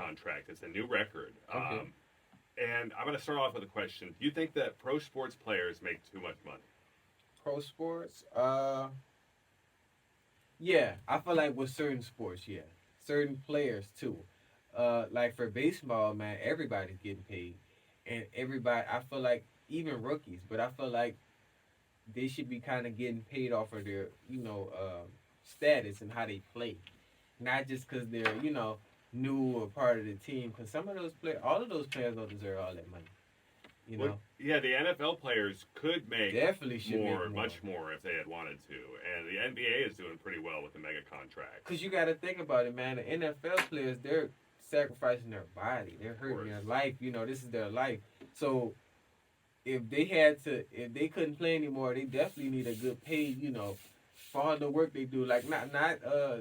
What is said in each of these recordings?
contract. It's a new record. Okay. And I'm going to start off with a question. Do you think that pro sports players make too much money? Pro sports. Yeah, I feel like with certain sports, yeah, certain players too. Like for baseball, man, everybody's getting paid, and everybody. I feel like even rookies, but I feel like they should be kind of getting paid off of their, status and how they play, not just because they're, new or part of the team. Because some of those players, all of those players don't deserve all that money. You Well, know, yeah, the NFL players could make definitely should make more, more. much more if they had wanted to. And the NBA is doing pretty well with the mega contracts. Cause you got to think about it, man. The NFL players, they're sacrificing their body, they're Of hurting course. their life. This is their life. So if they couldn't play anymore, they definitely need a good paid, for all the work they do. Like not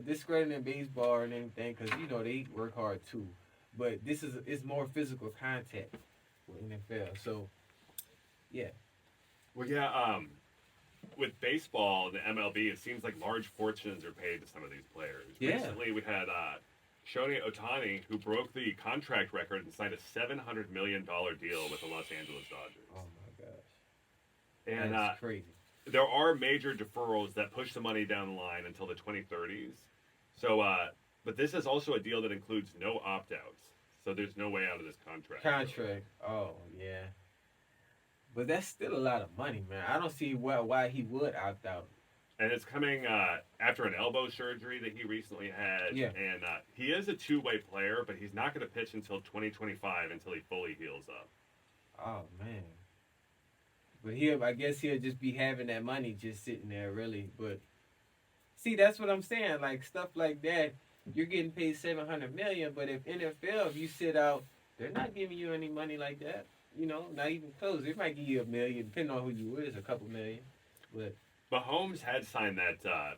discrediting baseball or anything, cause they work hard too. But it's more physical contact with NFL. So yeah, Well, yeah, with baseball, the MLB, it seems like large fortunes are paid to some of these players. Yeah. Recently, we had Shohei Ohtani, who broke the contract record and signed a $700 million deal with the Los Angeles Dodgers. oh my gosh, And that's crazy. there are major deferrals that push the money down the line until the 2030s. So, but this is also a deal that includes no opt outs. So there's no way out of this contract. Contract. Oh yeah. But that's still a lot of money, man. I don't see why he would opt out. And it's coming after an elbow surgery that he recently had. Yeah. And he is a two-way player, but he's not going to pitch until 2025 until he fully heals up. Oh man. But I guess he'll just be having that money just sitting there, really. But see, that's what I'm saying. Like stuff like that, you're getting paid 700 million, but if NFL, if you sit out, they're not giving you any money like that. Not even close. They might give you 1 million, depending on who you is, a couple million. But Mahomes had signed that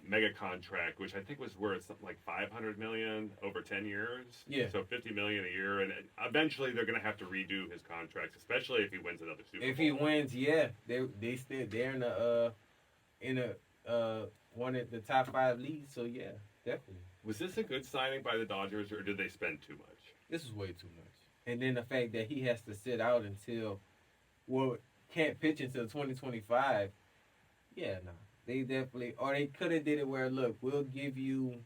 mega contract, which I think was worth something like 500 million over 10 years. Yeah. So 50 million a year, and eventually they're going to have to redo his contracts, especially if he wins another Super if Bowl. he wins, yeah, they're in one of the top 5 leagues. So yeah, definitely. Was this a good signing by the Dodgers, or did they spend too much? This is way too much. And then the fact that he has to sit out until, well, can't pitch until 2025. Yeah, no. They definitely, or they could have did it where, look, we'll give you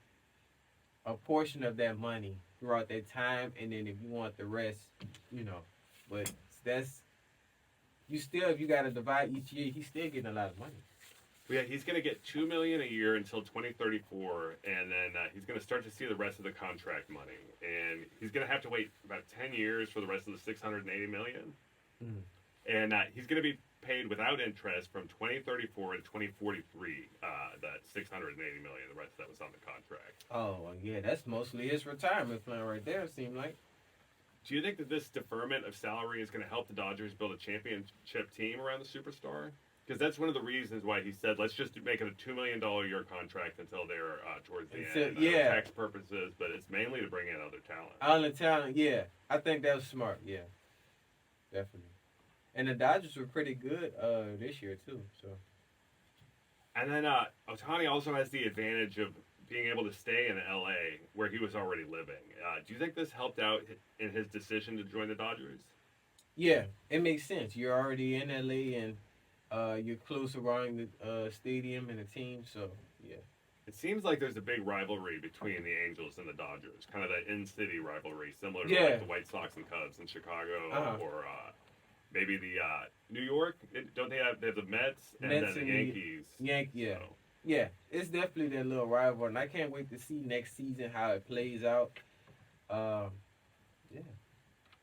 a portion of that money throughout that time, and then if you want the rest, but that's, if you got to divide each year, he's still getting a lot of money. Yeah, he's going to get $2 million a year until 2034, and then he's going to start to see the rest of the contract money, and he's going to have to wait about 10 years for the rest of the 680 million, and he's going to be paid without interest from 2034 to 2043. That 680 million, the rest that was on the contract. Oh yeah, that's mostly his retirement plan right there. It seemed like. Do you think that this deferment of salary is going to help the Dodgers build a championship team around the superstar? Because that's one of the reasons why he said, let's just make it a $2 million a year contract until they're towards the end. Yeah. Tax purposes, but it's mainly to bring in other talent. Other talent, yeah. I think that was smart, yeah. Definitely. And the Dodgers were pretty good this year, too. So. And then Ohtani also has the advantage of being able to stay in L.A., where he was already living. Do you think this helped out in his decision to join the Dodgers? Yeah, it makes sense. You're already in L.A., and you're close around the stadium and the team, so yeah. It seems like there's a big rivalry between the Angels and the Dodgers, kind of that in-city rivalry, similar to like the White Sox and Cubs in Chicago, or maybe the New York. Don't they have the Mets and then the Yankees? Yeah. So. Yeah, it's definitely that little rivalry, and I can't wait to see next season how it plays out. Yeah.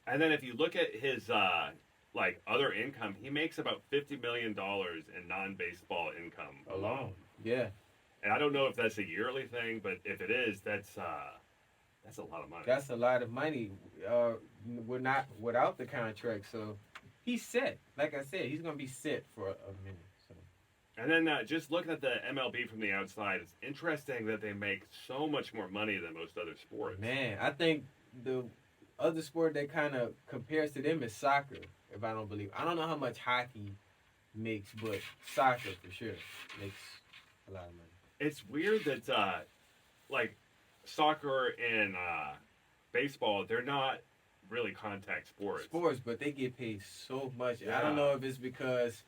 And then if you look at his other income, he makes about $50 million in non-baseball income alone. Yeah. And I don't know if that's a yearly thing, but if it is, that's a lot of money. That's a lot of money. We're not without the contract, so he's set. Like I said, he's gonna be set for a minute. So. And then just looking at the MLB from the outside, it's interesting that they make so much more money than most other sports. Man, I think the other sport that kind of compares to them is soccer. If I don't believe, I don't know how much hockey makes, but soccer for sure makes a lot of money. It's weird that like soccer in baseball, they're not really contact sports. But they get paid so much. I Yeah. don't know if it's because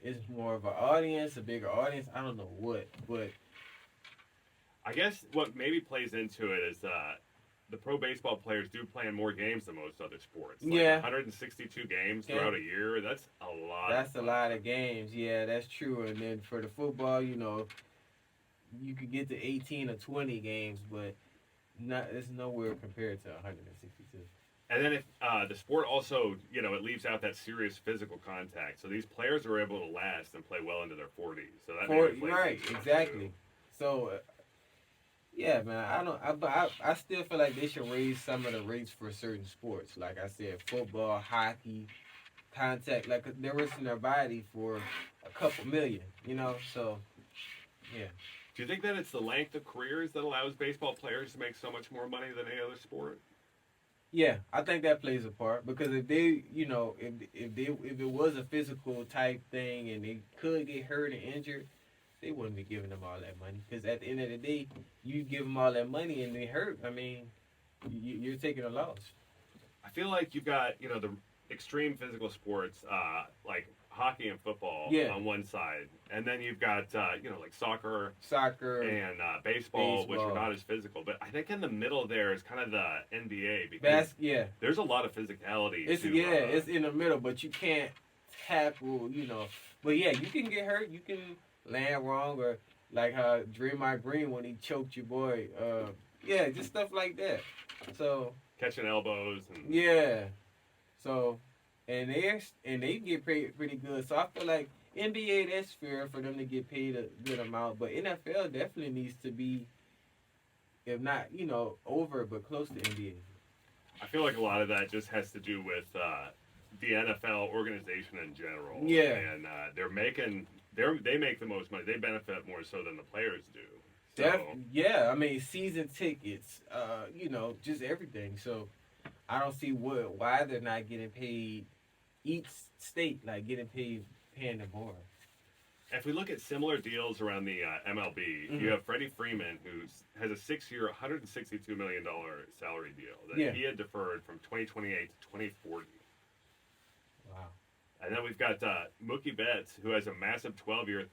it's more of an audience, a bigger audience. I don't know what, but I guess what maybe plays into it is the pro baseball players do play in more games than most other sports. Like Yeah. 162 games throughout a year. That's a lot. that's a lot of games. Yeah, that's true. And then for the football, you could get to 18 or 20 games, but it's nowhere compared to 162. And then if the sport also, it leaves out that serious physical contact. So these players are able to last and play well into their 40s. So that maybe plays Right, into it, exactly. too. So, yeah, man, I still feel like they should raise some of the rates for certain sports. Like I said, football, hockey, contact. Like they're risking their body for a couple million. So, yeah. Do you think that it's the length of careers that allows baseball players to make so much more money than any other sport? Yeah, I think that plays a part because if they, if it was a physical type thing and they could get hurt and injured, they wouldn't be giving them all that money. Because at the end of the day, you give them all that money and they hurt. I mean, you're taking a loss. I feel like you've got, the extreme physical sports, like hockey and football on one side. And then you've got, like soccer and baseball, which are not as physical. But I think in the middle there is kind of the NBA because there's a lot of physicality. It's in the middle, but you can't tackle, But yeah, you can get hurt. You can land wrong or like how Draymond Green when he choked your boy. Just stuff like that. So catching elbows and So and they get paid pretty good. So I feel like NBA that's fair for them to get paid a good amount, but NFL definitely needs to be, if not over, but close to NBA. I feel like a lot of that just has to do with the NFL organization in general. Yeah. And they make the most money. They benefit more so than the players do. So, I mean season tickets, just everything. So I don't see why they're not getting paid. Each state getting paying them more. if we look at similar deals around the MLB, you have Freddie Freeman, who has a 6-year, $162 million salary deal that he had deferred from 2028 to 2040. Wow. And then we've got Mookie Betts, who has a massive 12-year,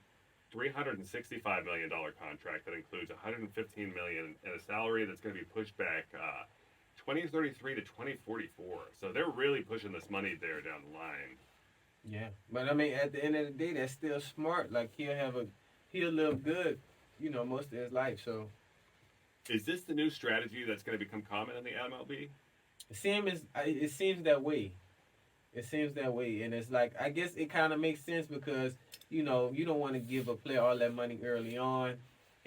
$365 million contract that includes $115 million and a salary that's going to be pushed back 2033 to 2044. So they're really pushing this money there down the line. Yeah, but I mean, at the end of the day, that's still smart. Like he'll live good, most of his life. So, is this the new strategy that's going to become common in the MLB? It seems that way. It seems that way, and it's like I guess it kind of makes sense because you don't want to give a player all that money early on,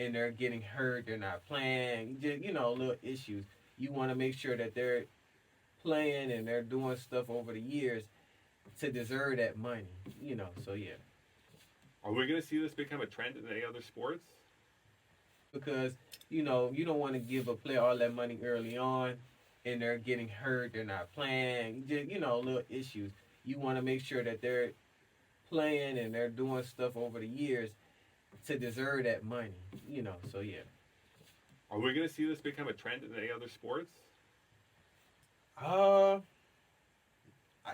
and they're getting hurt, they're not playing, just little issues. You want to make sure that they're playing and they're doing stuff over the years to deserve that money, So yeah. Are we going to see this become a trend in any other sports? Because you don't want to give a player all that money early on, and they're getting hurt, they're not playing, just little issues. You want to make sure that they're playing and they're doing stuff over the years to deserve that money, So yeah. Are we going to see this become a trend in any other sports?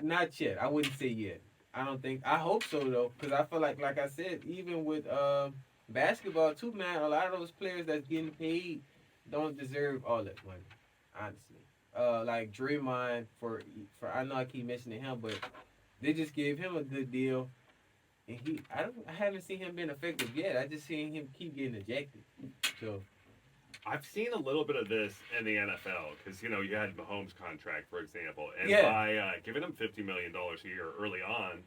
Not yet. I wouldn't say yet. I don't think. I hope so though, because I feel like I said, even with basketball too, man, a lot of those players that's getting paid don't deserve all that money, honestly. Like Draymond for I know I keep mentioning him, but they just gave him a good deal, and I haven't seen him being effective yet. I just seen him keep getting ejected. So. I've seen a little bit of this in the NFL because, you had Mahomes' contract, for example. And by giving him $50 million a year early on,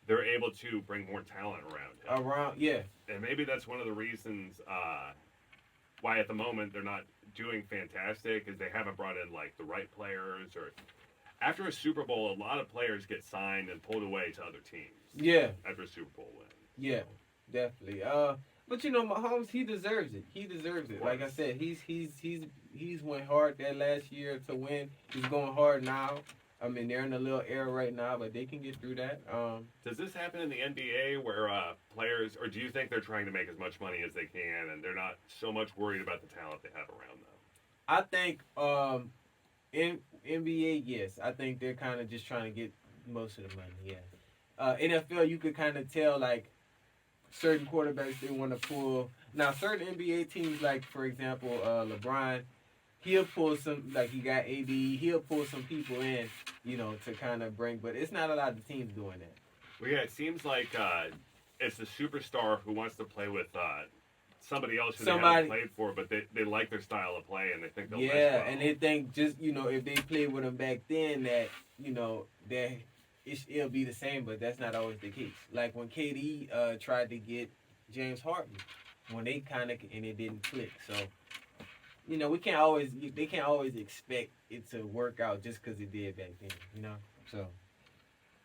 they're able to bring more talent around him. And maybe that's one of the reasons why at the moment they're not doing fantastic is they haven't brought in, the right players. Or after a Super Bowl, a lot of players get signed and pulled away to other teams. Yeah. After a Super Bowl win. Yeah, definitely. But Mahomes, he deserves it. He deserves it. Like I said, he's went hard that last year to win. He's going hard now. I mean, they're in a little era right now, but they can get through that. Does this happen in the NBA where players, or do you think they're trying to make as much money as they can and they're not so much worried about the talent they have around them? I think in NBA, yes, I think they're kind of just trying to get most of the money. Yeah. NFL, you could kind of tell like certain quarterbacks they want to pull. Now, certain NBA teams, like for example, LeBron, he'll pull some like he got AD. He'll pull some people in, to kind of bring. But it's not a lot of teams doing that. Well, yeah, it seems like it's the superstar who wants to play with somebody else who they haven't Somebody, played for, but they like their style of play and they think they'll mesh yeah, well. and they think just if they played with him back then that that it'll be the same, but that's not always the case. Like when KD tried to get James Harden, when they kind of and it didn't click. So we can't always they can't always expect it to work out just because it did back then. So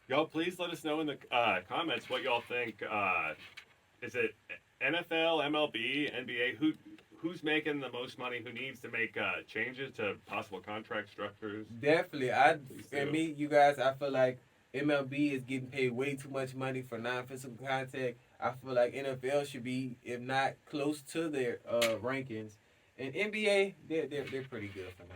Y'all, please let us know in the comments what y'all think. Is it NFL, MLB, NBA? Who's making the most money? Who needs to make changes to possible contract structures? definitely, Please and do. me, you guys, I feel like MLB is getting paid way too much money for non-physical contact. I feel like NFL should be, if not close to their rankings, and NBA, they're pretty good for now.